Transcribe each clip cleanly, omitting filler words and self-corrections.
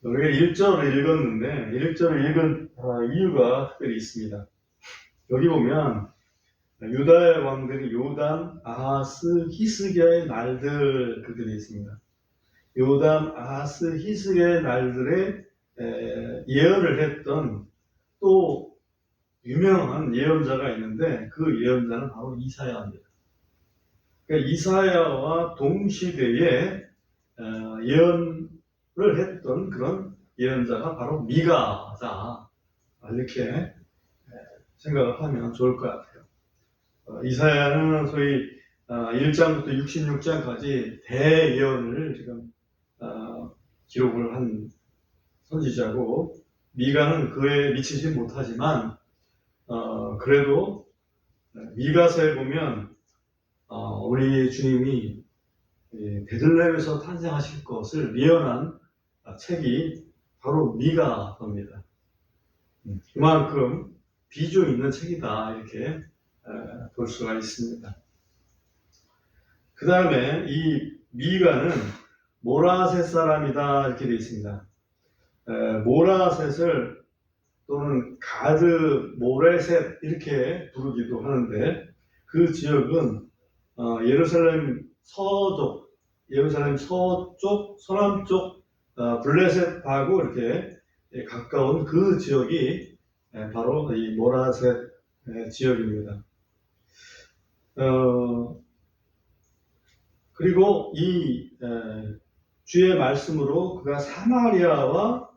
우리가 1절을 읽었는데 1절을 읽은 이유가 특별히 있습니다. 여기 보면 유다의 왕들이 요담, 아하스, 히스기야의 날들 그렇게 되어 있습니다. 요담, 아하스, 히스기야의 날들에 예언을 했던 또 유명한 예언자가 있는데 그 예언자는 바로 이사야입니다. 그러니까 이사야와 동시대에 예언을 했던 그런 예언자가 바로 미가다, 이렇게 생각을 하면 좋을 것 같아요. 이사야는 소위 1장부터 66장까지 대예언을 지금 기록을 한 선지자고, 미가는 그에 미치지 못하지만 그래도 미가서에 보면 우리 주님이 베들레헴에서 탄생하실 것을 예언한 책이 바로 미가서입니다. 그만큼 비중 있는 책이다, 이렇게 볼 수가 있습니다. 그 다음에 이 미가는 모라셋 사람이다, 이렇게 되어 있습니다. 모라셋을 또는 가드 모레셋 이렇게 부르기도 하는데, 그 지역은 예루살렘 서쪽, 서남쪽 블레셋하고 이렇게 가까운 그 지역이 바로 이 모라셋 지역입니다. 그리고 이 주의 말씀으로 그가 사마리아와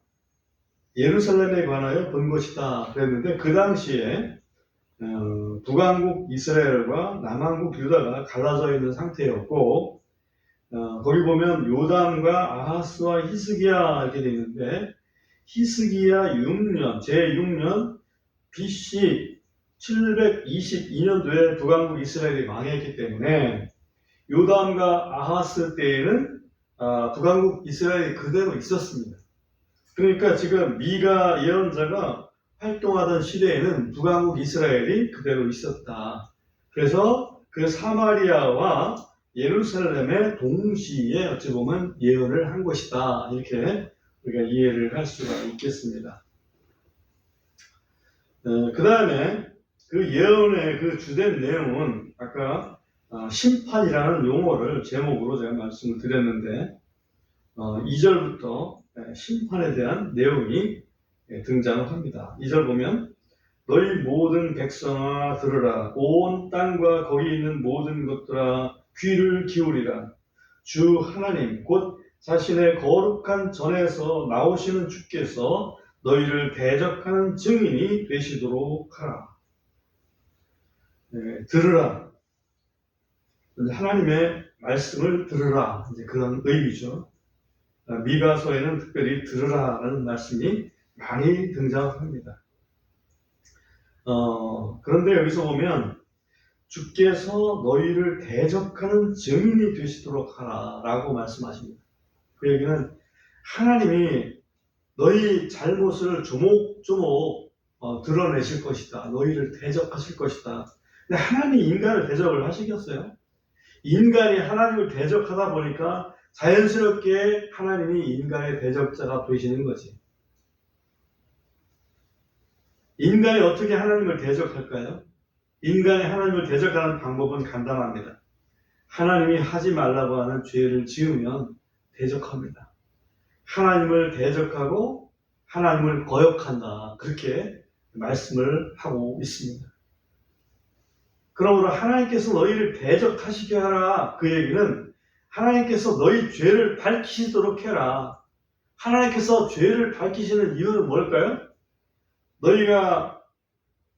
예루살렘에 관하여 본 것이다 그랬는데, 그 당시에 북왕국 이스라엘과 남왕국 유다가 갈라져 있는 상태였고, 거기 보면 요담과 아하스와 히스기야 이렇게 되어 있는데, 히스기야 6년, 제6년 BC 722년도에 북왕국 이스라엘이 망했기 때문에 요담과 아하스 때에는 북왕국 이스라엘이 그대로 있었습니다. 그러니까 지금 미가 예언자가 활동하던 시대에는 북왕국 이스라엘이 그대로 있었다. 그래서 그 사마리아와 예루살렘에 동시에 어찌 보면 예언을 한 것이다, 이렇게 우리가 이해를 할 수가 있겠습니다. 그 다음에 그 예언의 그 주된 내용은 아까 심판이라는 용어를 제목으로 제가 말씀을 드렸는데, 2절부터 심판에 대한 내용이 등장을 합니다. 2절 보면 너희 모든 백성아 들으라. 온 땅과 거기 있는 모든 것들아 귀를 기울이라. 주 하나님 곧 자신의 거룩한 전에서 나오시는 주께서 너희를 대적하는 증인이 되시도록 하라. 들으라. 하나님의 말씀을 들으라, 이제 그런 의미죠. 미가서에는 특별히 들으라라는 말씀이 많이 등장합니다. 그런데 여기서 보면 주께서 너희를 대적하는 증인이 되시도록 하라 라고 말씀하십니다. 그 얘기는 하나님이 너희 잘못을 조목조목 드러내실 것이다. 너희를 대적하실 것이다. 근데 하나님이 인간을 대적을 하시겠어요? 인간이 하나님을 대적하다 보니까 자연스럽게 하나님이 인간의 대적자가 되시는 거지. 인간이 어떻게 하나님을 대적할까요? 인간이 하나님을 대적하는 방법은 간단합니다. 하나님이 하지 말라고 하는 죄를 지으면 대적합니다. 하나님을 대적하고 하나님을 거역한다, 그렇게 말씀을 하고 있습니다. 그러므로 하나님께서 너희를 대적하시게 하라, 그 얘기는 하나님께서 너희 죄를 밝히시도록 해라. 하나님께서 죄를 밝히시는 이유는 뭘까요? 너희가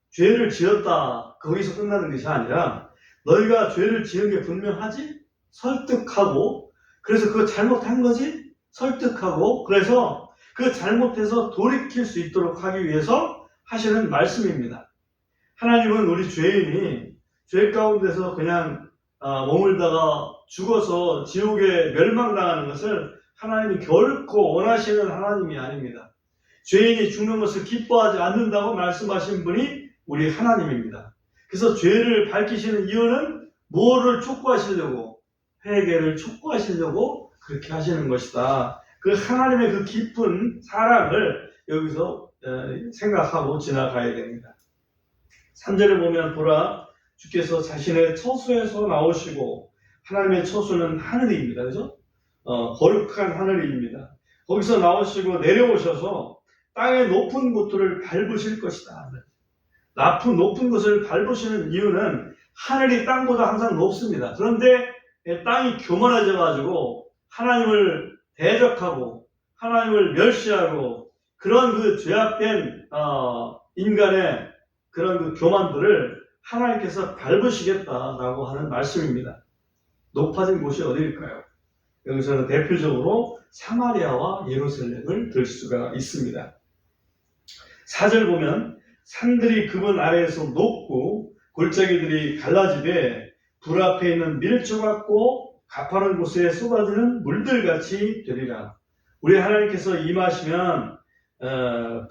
죄를 지었다, 거기서 끝나는 것이 아니라 너희가 죄를 지은 게 분명하지? 설득하고, 그래서 그거 잘못한 거지? 설득하고, 그래서 그 잘못해서 돌이킬 수 있도록 하기 위해서 하시는 말씀입니다. 하나님은 우리 죄인이 죄 가운데서 그냥 머물다가 죽어서 지옥에 멸망당하는 것을 하나님이 결코 원하시는 하나님이 아닙니다. 죄인이 죽는 것을 기뻐하지 않는다고 말씀하신 분이 우리 하나님입니다. 그래서 죄를 밝히시는 이유는 뭐를 촉구하시려고? 회개를 촉구하시려고 그렇게 하시는 것이다. 그 하나님의 그 깊은 사랑을 여기서 생각하고 지나가야 됩니다. 3절에 보면 보라 주께서 자신의 처소에서 나오시고 하나님의 처소는 하늘입니다. 그죠? 거룩한 하늘입니다. 거기서 나오시고 내려오셔서 땅의 높은 곳들을 밟으실 것이다. 높은 곳을 밟으시는 이유는 하늘이 땅보다 항상 높습니다. 그런데 땅이 교만해져 가지고 하나님을 대적하고 하나님을 멸시하고 그런 그 죄악된 인간의 그런 그 교만들을 하나님께서 밟으시겠다라고 하는 말씀입니다. 높아진 곳이 어디일까요? 여기서는 대표적으로 사마리아와 예루살렘을 들 수가 있습니다. 4절 보면 산들이 그분 아래에서 높고 골짜기들이 갈라지되 불 앞에 있는 밀조 같고 가파른 곳에 쏟아지는 물들같이 되리라. 우리 하나님께서 임하시면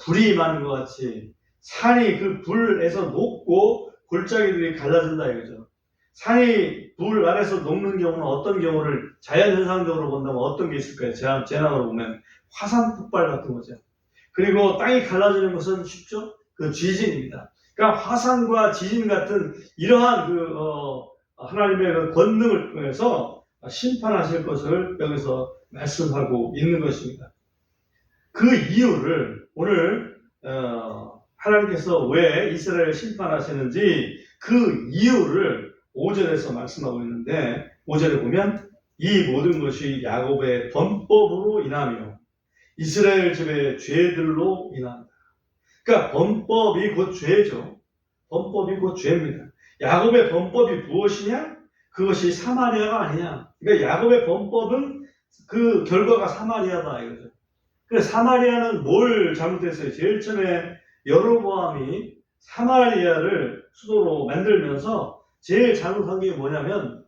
불이 임하는 것 같이 산이 그 불에서 녹고 골짜기들이 갈라진다 이거죠. 산이 불 아래서 녹는 경우는 어떤 경우를 자연현상적으로 본다면 어떤 게 있을까요? 재난으로 보면 화산 폭발 같은 거죠. 그리고 땅이 갈라지는 것은 쉽죠? 그 지진입니다. 그러니까 화산과 지진 같은 이러한 하나님의 그 권능을 통해서 심판하실 것을 여기서 말씀하고 있는 것입니다. 그 이유를 오늘 하나님께서 왜 이스라엘을 심판하시는지 그 이유를 5절에서 말씀하고 있는데 5절에 보면 이 모든 것이 야곱의 범법으로 인하며 이스라엘 집의 죄들로 인한다. 그러니까 범법이 곧 죄죠. 범법이 곧 죄입니다. 야곱의 범법이 무엇이냐? 그것이 사마리아가 아니냐. 그러니까 야곱의 범법은 그 결과가 사마리아다 이거죠. 그래서 사마리아는 뭘 잘못했어요? 제일 처음에 여로보암이 사마리아를 수도로 만들면서 제일 잘못한 게 뭐냐면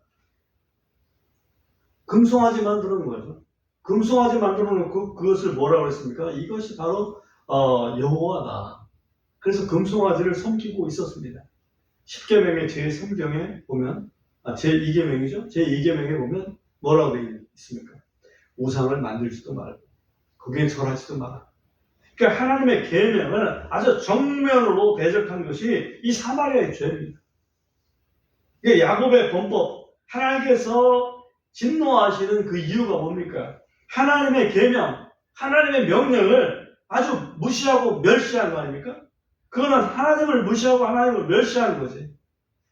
금송아지 만들어 놓은 거죠. 금송아지 만들어 놓고 그것을 뭐라고 했습니까? 이것이 바로 여호와다. 그래서 금송아지를 섬기고 있었습니다. 10계명의 제3경에 보면 제2계명이죠. 제2계명에 보면 뭐라고 되어 있습니까? 우상을 만들지도 말고 거기에 절하지도 마라. 그러니까 하나님의 계명을 아주 정면으로 대적한 것이 이 사마리아의 죄입니다. 이게 야곱의 범법, 하나님께서 진노하시는 그 이유가 뭡니까? 하나님의 계명, 하나님의 명령을 아주 무시하고 멸시한 거 아닙니까? 그거는 하나님을 무시하고 하나님을 멸시하는 거지.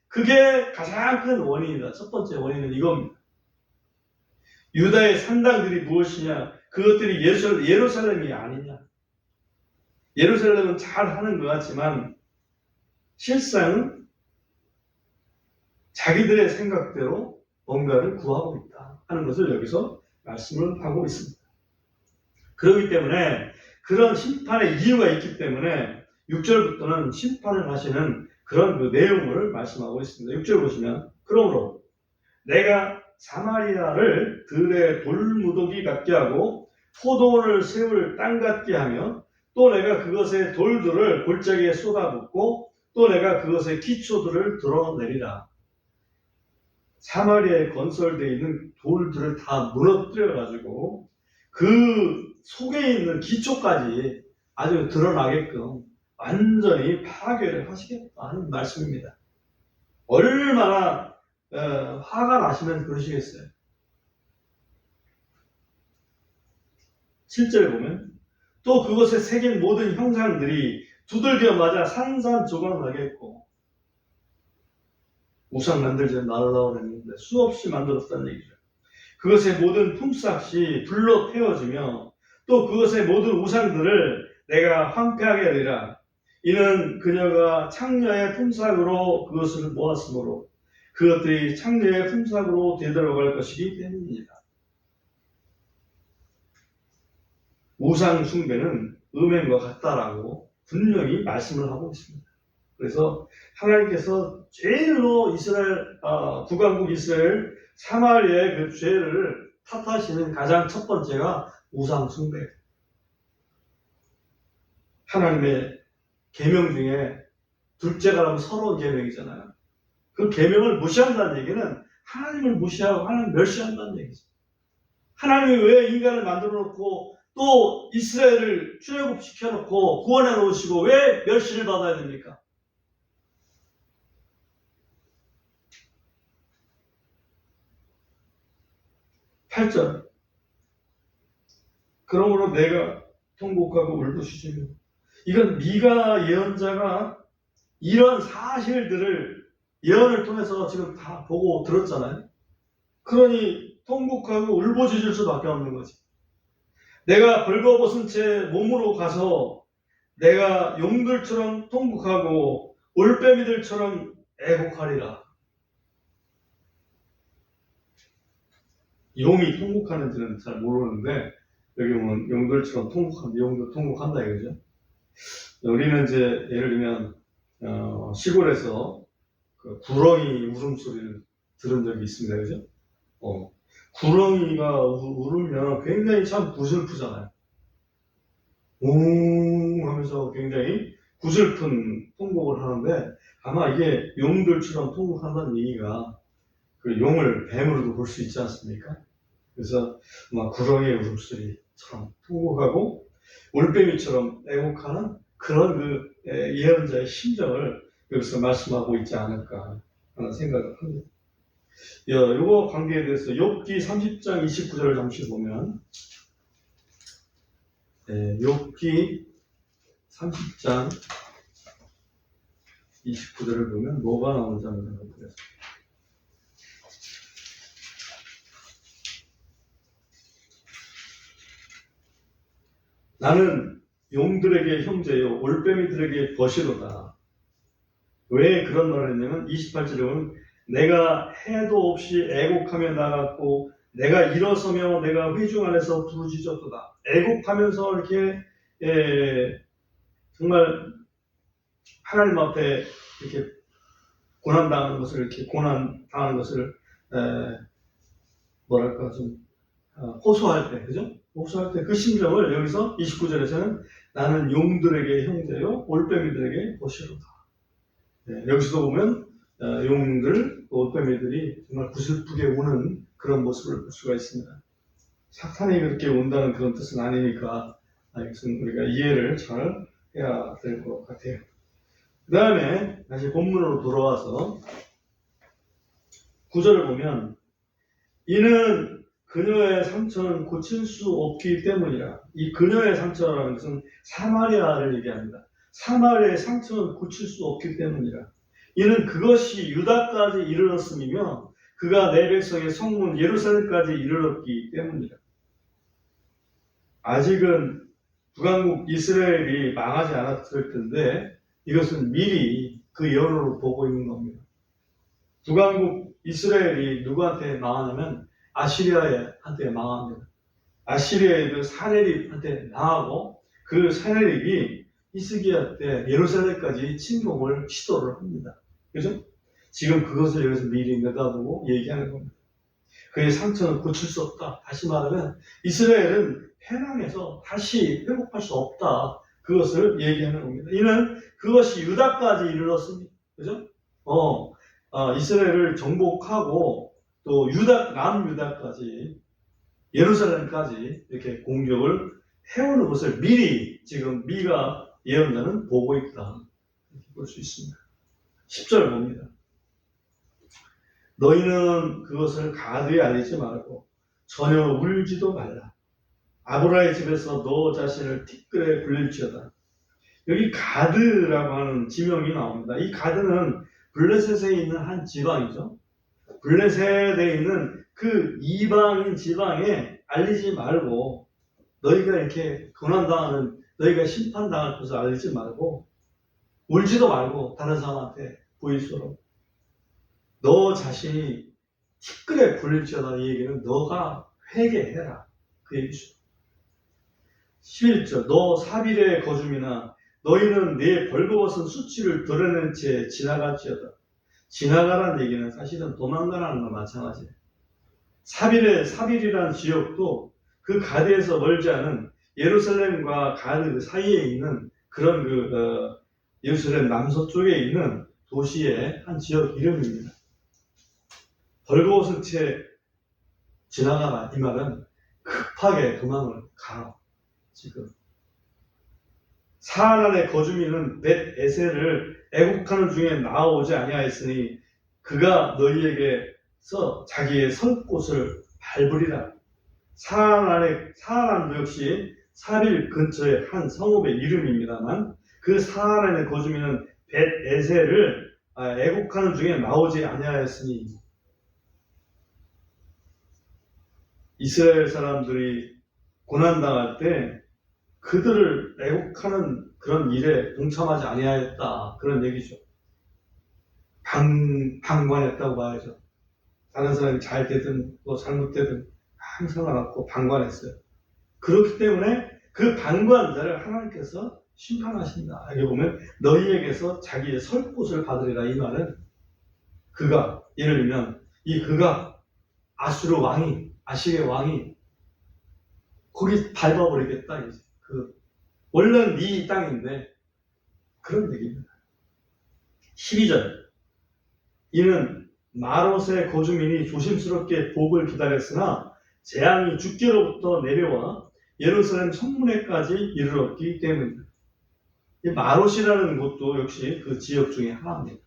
그게 가장 큰 원인이다. 첫 번째 원인은 이겁니다. 유다의 산당들이 무엇이냐? 그것들이 예루살렘이 아니냐? 예루살렘은 잘 하는 것 같지만 실상은 자기들의 생각대로 뭔가를 구하고 있다 하는 것을 여기서 말씀을 하고 있습니다. 그렇기 때문에 그런 심판의 이유가 있기 때문에 6절부터는 심판을 하시는 그런 그 내용을 말씀하고 있습니다. 6절 보시면 그러므로 내가 사마리아를 들의 돌무더기 같게 하고 포도원을 세울 땅 같게 하며 또 내가 그것의 돌들을 골짜기에 쏟아붓고 또 내가 그것의 기초들을 드러내리라. 사마리아에 건설되어 있는 돌들을 다 무너뜨려 가지고 그 속에 있는 기초까지 아주 드러나게끔 완전히 파괴를 하시겠다는 말씀입니다. 얼마나 화가 나시면 그러시겠어요. 7절에 보면 또 그것에 새긴 모든 형상들이 두들겨 맞아 산산조각 나겠고 우상 만들지 말라고 했는데 수없이 만들었다는 얘기죠. 그것의 모든 품삯이 불로 태워지며 또 그것의 모든 우상들을 내가 황폐하게 하리라. 이는 그녀가 창녀의 품삯으로 그것을 모았으므로 그것들이 창녀의 품삯으로 되돌아갈 것이기 때문입니다. 우상 숭배는 음행과 같다라고 분명히 말씀을 하고 있습니다. 그래서 하나님께서 제일로 이스라엘 북왕국 이스라엘 사마리아의 그 죄를 탓하시는 가장 첫 번째가 우상 숭배. 하나님의 계명 중에 둘째가 라면 서러운 계명이잖아요. 그 계명을 무시한다는 얘기는 하나님을 무시하고 하나님을 멸시한다는 얘기죠. 하나님이 왜 인간을 만들어 놓고 또 이스라엘을 출애굽시켜 놓고 구원해 놓으시고 왜 멸시를 받아야 됩니까? 팔절 그러므로 내가 통곡하고 울부짖으며. 이건 미가 예언자가 이런 사실들을 예언을 통해서 지금 다 보고 들었잖아요. 그러니 통곡하고 울부짖을 수밖에 없는 거지. 내가 벌거벗은 채 몸으로 가서 내가 용들처럼 통곡하고 올빼미들처럼 애곡하리라. 용이 통곡하는지는 잘 모르는데 여기 보면 용들처럼 통곡한다. 용도 통곡한다 이거죠. 우리는 이제 예를 들면 시골에서 그 구렁이 울음소리를 들은 적이 있습니다. 그죠? 구렁이가 울으면 굉장히 참 구슬프잖아요. 웅 하면서 굉장히 구슬픈 통곡을 하는데 아마 이게 용들처럼 통곡한다는 얘기가 그 용을 뱀으로도 볼 수 있지 않습니까? 그래서 막 구렁이의 울음소리처럼 통곡하고 올빼미처럼 애곡하는 그런 그 예언자의 심정을 여기서 말씀하고 있지 않을까 하는 생각을 합니다. 요거 관계에 대해서 욥기 30장 29절을 잠시 보면 욥기 30장 29절을 보면 뭐가 나오는지 한번 보겠습니다. 나는 용들에게 형제요 올빼미들에게 벗이로다. 왜 그런 말을 했냐면 28절에 보면 내가 해도 없이 애곡하며 나갔고 내가 일어서며 내가 회중 안에서 부르짖었도다. 애곡하면서 이렇게 정말 하나님 앞에 이렇게 고난당하는 것을 이렇게 고난당하는 것을 뭐랄까 좀 호소할 때, 그죠? 호소할 때 그 심정을 여기서 29절에서는 나는 용들에게 형제요 올빼미들에게 벗이로다. 여기서도 보면 용들, 올빼미들이 정말 구슬프게 우는 그런 모습을 볼 수가 있습니다. 사탄이 그렇게 운다는 그런 뜻은 아니니까 이것은 우리가 이해를 잘 해야 될 것 같아요. 그 다음에 다시 본문으로 돌아와서 9절을 보면 이는 그녀의 상처는 고칠 수 없기 때문이라. 이 그녀의 상처라는 것은 사마리아를 얘기합니다. 사마리아의 상처는 고칠 수 없기 때문이라. 이는 그것이 유다까지 이르렀음이며 그가 내 백성의 성문 예루살렘까지 이르렀기 때문이라. 아직은 북왕국 이스라엘이 망하지 않았을 텐데 이것은 미리 그 예언으로 보고 있는 겁니다. 북왕국 이스라엘이 누구한테 망하냐면 아시리아한테 망합니다. 아시리아의 그 사내립한테 망하고 그 사내립이 히스기야 때 예루살렘까지 침공을 시도를 합니다. 그죠? 지금 그것을 여기서 미리 내다보고 얘기하는 겁니다. 그의 상처는 고칠 수 없다. 다시 말하면 이스라엘은 패망해서 다시 회복할 수 없다. 그것을 얘기하는 겁니다. 이는 그것이 유다까지 이르렀습니다. 그죠? 이스라엘을 정복하고 또 남유다까지 예루살렘까지 이렇게 공격을 해오는 것을 미리 지금 미가 예언자는 보고 있다. 이렇게 볼 수 있습니다. 10절 봅니다. 너희는 그것을 가드에 알리지 말고 전혀 울지도 말라. 아브라의 집에서 너 자신을 티끌에 굴릴지어다. 여기 가드라고 하는 지명이 나옵니다. 이 가드는 블레셋에 있는 한 지방이죠. 블레셋에 있는 그 이방인 지방에 알리지 말고 너희가 이렇게 고난당하는 너희가 심판당할 것을 알리지 말고 울지도 말고 다른 사람한테 보일수록 너 자신이 티끌에 굴릴지어다. 이 얘기는 너가 회개해라. 그 얘기죠. 11절 너 사빌의 거줌이나 너희는 내 벌거벗은 수치를 드러낸 채 지나갈지어다. 지나가라는 얘기는 사실은 도망가라는 건 마찬가지예요. 사빌이라는 지역도 그 가드에서 멀지 않은 예루살렘과 가드 사이에 있는 그런 예루살렘 남서쪽에 있는 도시의 한 지역 이름입니다. 벌거벗은 채 지나가라. 이 말은 급하게 도망을 가. 지금 사하란의 거주민은 벳 에셀을 애국하는 중에 나아오지 아니하였으니 그가 너희에게서 자기의 설 곳을 밟으리라. 사하란도 역시 사빌 근처의 한 성읍의 이름입니다만 그 사하란의 거주민은 벳 에셀을 애국하는 중에 나오지 아니하였으니 이스라엘 사람들이 고난당할 때 그들을 애국하는 그런 일에 동참하지 아니하였다. 그런 얘기죠. 방관했다고 봐야죠. 다른 사람이 잘 되든 또 잘못되든 항상 안았고 방관했어요. 그렇기 때문에 그 방관자를 하나님께서 심판하신다. 여기 보면 너희에게서 자기의 설 곳을 받으리라. 이 말은 그가, 예를 들면 그가 아수르 왕이, 아시리아 왕이 거기 밟아버리겠다. 이제 원래는 네 땅인데 그런 얘기입니다. 12절 이는 마롯의 거주민이 조심스럽게 복을 기다렸으나 재앙이 주께로부터 내려와 예루살렘 성문에까지 이르렀기 때문입니다. 이 마롯이라는 곳도 역시 그 지역 중에 하나입니다.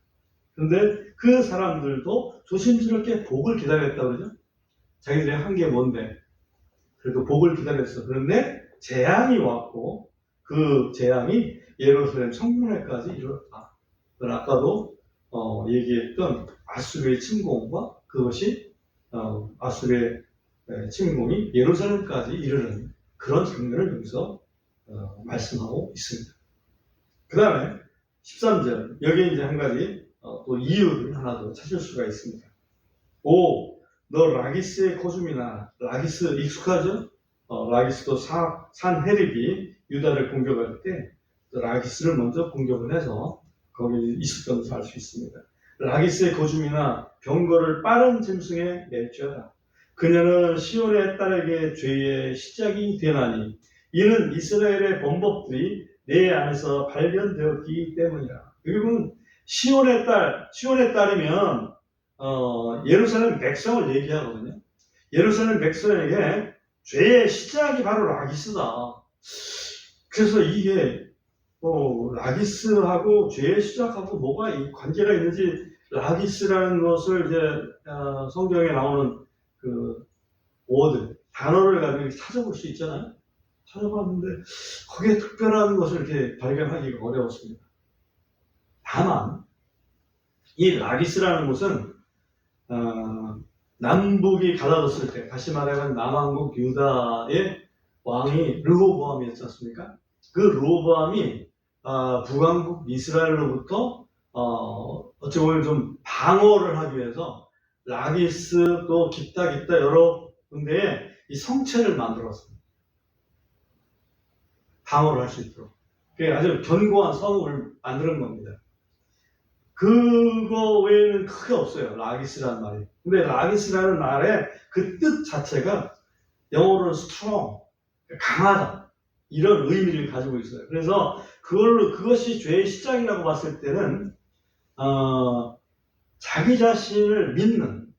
그런데 그 사람들도 조심스럽게 복을 기다렸다고 그러죠. 자기들이 한 게 뭔데 그래도 복을 기다렸어. 그런데 재앙이 왔고 그 재앙이 예루살렘 성문에까지 이르렀다. 아까도 얘기했던 아수르의 침공과 그것이 아수르의 침공이 예루살렘까지 이르는 그런 장면을 여기서 말씀하고 있습니다. 그 다음에 13절 여기 이제 한 가지 또 이유를 하나 더 찾을 수가 있습니다. 너 라기스의 거주민아, 라기스 익숙하죠? 라기스도 산헤립이 유다를 공격할 때 라기스를 먼저 공격을 해서 거기 있었던 것을 알 수 있습니다. 라기스의 거주민아, 병거를 빠른 짐승에 낼지어다. 그녀는 시온의 딸에게 죄의 시작이 되나니 이는 이스라엘의 범법들이 내 안에서 발견되었기 때문이라. 여기 보면 시온의 딸이면 예루살렘 백성을 얘기하거든요. 예루살렘 백성에게 죄의 시작이 바로 라기스다. 그래서 이게 라기스하고 죄의 시작하고 뭐가 관계가 있는지 라기스라는 것을 이제 성경에 나오는 그 워드, 단어를 가지고 찾아볼 수 있잖아요. 찾아봤는데 거기에 특별한 것을 이렇게 발견하기가 어려웠습니다. 다만 이 라기스라는 곳은 남북이 갈라졌을 때, 다시 말하면 남왕국 유다의 왕이 르호보암이었지 않습니까? 그 르호보암이 북왕국 이스라엘로부터 어찌 보면 좀 방어를 하기 위해서 라기스 또 기타 여러 군데에 이 성체를 만들었습니다. 방어를 할 수 있도록. 아주 견고한 성을 만드는 겁니다. 그거 외에는 크게 없어요. 라기스라는 말이. 근데 라기스라는 말의 그 뜻 자체가 영어로는 strong, 강하다. 이런 의미를 가지고 있어요. 그래서 그것이 죄의 시작이라고 봤을 때는, 자기 자신을 믿는,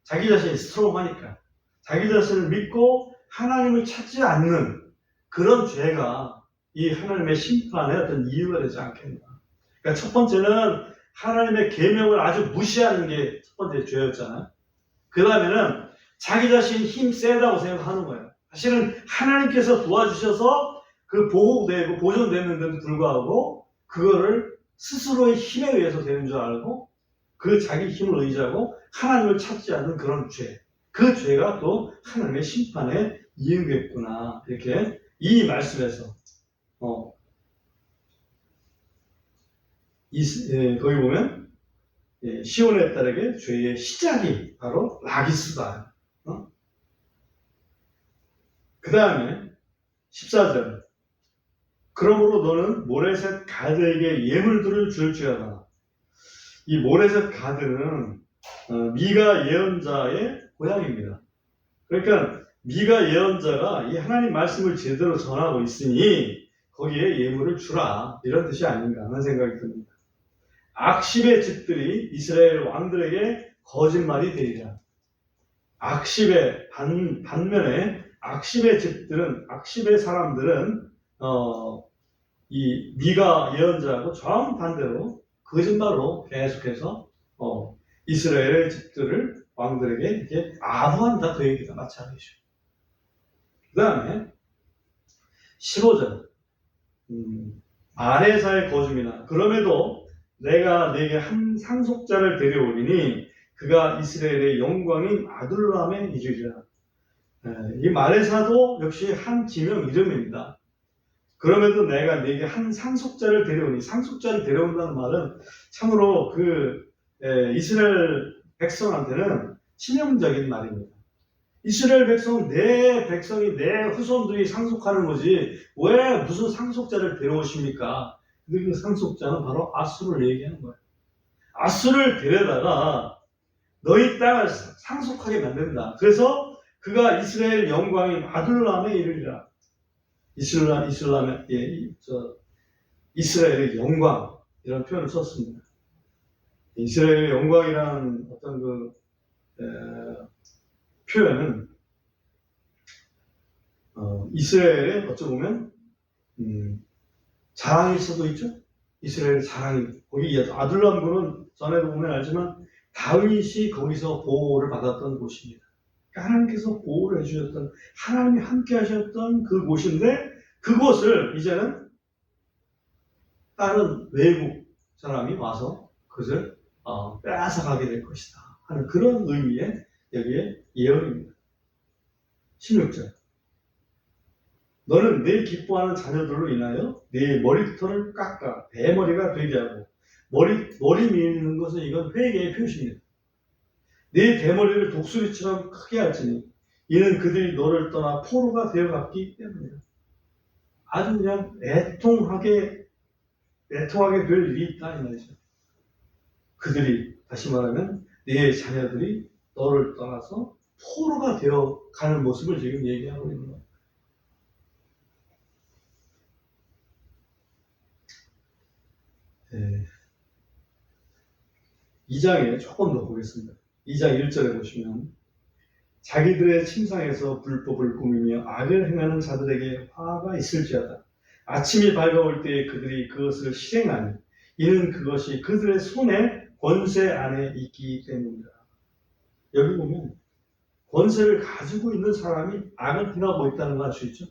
자기 자신이 스트롱하니까, 자기 자신을 믿고 하나님을 찾지 않는 그런 죄가 이 하나님의 심판의 어떤 이유가 되지 않겠나. 그러니까 첫 번째는 하나님의 계명을 아주 무시하는 게 첫 번째 죄였잖아요. 그 다음에는 자기 자신이 힘 세다고 생각하는 거예요. 사실은 하나님께서 도와주셔서 그 보호되고 보존됐는데도 불구하고 그거를 스스로의 힘에 의해서 되는 줄 알고 그 자기 힘을 의지하고 하나님을 찾지 않는 그런 죄. 그 죄가 또 하나님의 심판에 이유겠구나. 이렇게 이 말씀에서 거기 보면 시온의 딸에게 죄의 시작이 바로 라기스다. 그 다음에 14절 그러므로 너는 모레셋 가드에게 예물들을 줄지어다. 이 모레셋 가드는 미가 예언자의 고향입니다. 그러니까 미가 예언자가 이 하나님 말씀을 제대로 전하고 있으니 거기에 예물을 주라. 이런 뜻이 아닌가 하는 생각이 듭니다. 악십의 집들이 이스라엘 왕들에게 거짓말이 되리라. 악십의 반면에 악십의 집들은, 악십의 사람들은 이 미가 예언자하고 정반대로 거짓말로 계속해서 이스라엘의 집들을 왕들에게 이렇게 아부한다, 그 얘기가 마찬가지죠. 그 다음에 15절 아레사의 거줌이나 그럼에도 내가 네게 한 상속자를 데려오리니 그가 이스라엘의 영광인 아둘람에 이르리라. 이 마레사도 역시 한 지명 이름입니다. 그럼에도 내가 네게 한 상속자를 데려오니, 상속자를 데려온다는 말은 참으로 이스라엘 백성한테는 치명적인 말입니다. 이스라엘 백성은 내 백성이, 내 후손들이 상속하는 거지 왜 무슨 상속자를 데려오십니까? 근데 그 상속자는 바로 아수를 얘기하는 거예요. 아수를 데려다가 너희 땅을 상속하게 만든다. 그래서 그가 이스라엘 영광인 아둘람에 이르리라. 이스라엘의 영광, 이런 표현을 썼습니다. 이스라엘의 영광이라는 어떤 표현은 이스라엘의 어찌 보면 자랑일 수도 있죠. 이스라엘의 자랑이, 거기 아둘람군은 전에도 보면 알지만 다윗이 거기서 보호를 받았던 곳입니다. 그러니까 하나님께서 보호를 해주셨던, 하나님이 함께 하셨던 그 곳인데, 그곳을 이제는 다른 외국 사람이 와서 그것을 빼앗아가게 될 것이다 하는 그런 의미의 여기에 예언입니다. 16절 너는 내 기뻐하는 자녀들로 인하여 내 머리털을 깎아 대머리가 되게 하고, 머리 밀는 것은 이건 회개의 표시입니다. 내 대머리를 독수리처럼 크게 할지니 이는 그들이 너를 떠나 포로가 되어갔기 때문이다. 아주 그냥 애통하게 될 일이 있다 이 말이죠. 그들이, 다시 말하면 내 자녀들이 너를 떠나서 포로가 되어가는 모습을 지금 얘기하고 있는 거예요. 네. 2장에 조금 더 보겠습니다. 2장 1절에 보시면 자기들의 침상에서 불법을 꾸미며 악을 행하는 자들에게 화가 있을지어다. 아침이 밝아올 때에 그들이 그것을 실행하니 이는 그것이 그들의 손에 권세 안에 있기 때문이다. 여기 보면 권세를 가지고 있는 사람이 악을 행하고 있다는 걸 알 수 있죠.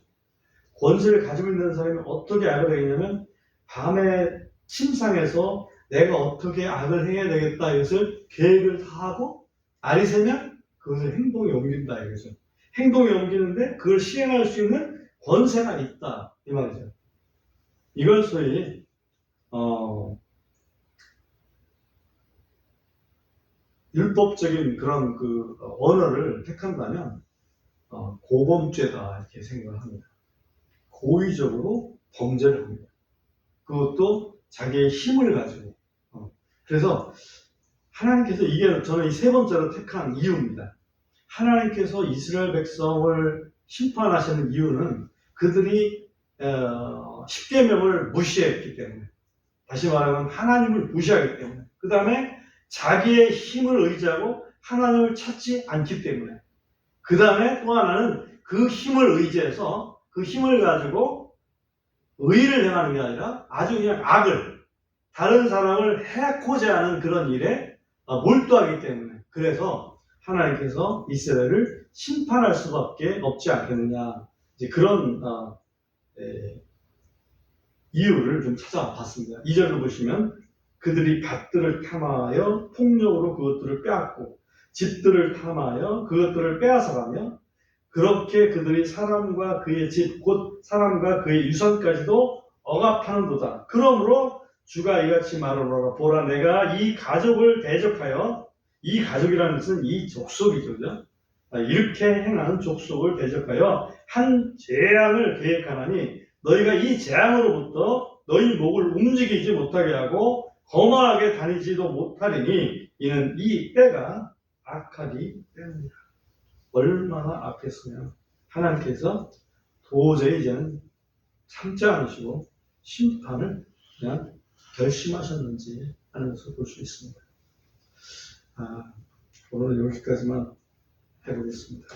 권세를 가지고 있는 사람이 어떻게 악을 행하냐면 밤에 침상에서 내가 어떻게 악을 해야 되겠다 이것을 계획을 다 하고 날이 새면 그것을 행동에 옮긴다 이거죠. 행동에 옮기는데 그걸 실행할 수 있는 권세가 있다 이 말이죠. 이걸 소위 율법적인 그런 언어를 택한다면 고범죄다 이렇게 생각을 합니다. 고의적으로 범죄를 합니다. 그것도 자기의 힘을 가지고. 그래서 하나님께서, 이게 저는 이 세 번째로 택한 이유입니다. 하나님께서 이스라엘 백성을 심판하시는 이유는 그들이 십계명을 무시했기 때문에, 다시 말하면 하나님을 무시하기 때문에, 그 다음에 자기의 힘을 의지하고 하나님을 찾지 않기 때문에, 그 다음에 또 하나는 그 힘을 의지해서 그 힘을 가지고 의를 행하는 게 아니라 아주 그냥 악을, 다른 사람을 해코자 하는 그런 일에 몰두하기 때문에, 그래서 하나님께서 이스라엘을 심판할 수밖에 없지 않겠느냐, 이제 그런 이유를 좀 찾아봤습니다. 2절로 보시면 그들이 밭들을 탐하여 폭력으로 그것들을 빼앗고 집들을 탐하여 그것들을 빼앗아가며 그렇게 그들이 사람과 그의 집 곧 사람과 그의 유산까지도 억압하는도다. 그러므로 주가 이같이 말하노라. 보라, 내가 이 가족을 대적하여, 이 가족이라는 것은 이 족속이죠. 이렇게 행하는 족속을 대적하여 한 재앙을 계획하나니 너희가 이 재앙으로부터 너희 목을 움직이지 못하게 하고 거만하게 다니지도 못하리니 이는 이 때가 악하기 때문이다. 얼마나 악했으면 하나님께서 도저히 이제는 참지 않으시고 심판을 그냥 결심하셨는지 하는 것을 볼 수 있습니다. 오늘은 여기까지만 해보겠습니다.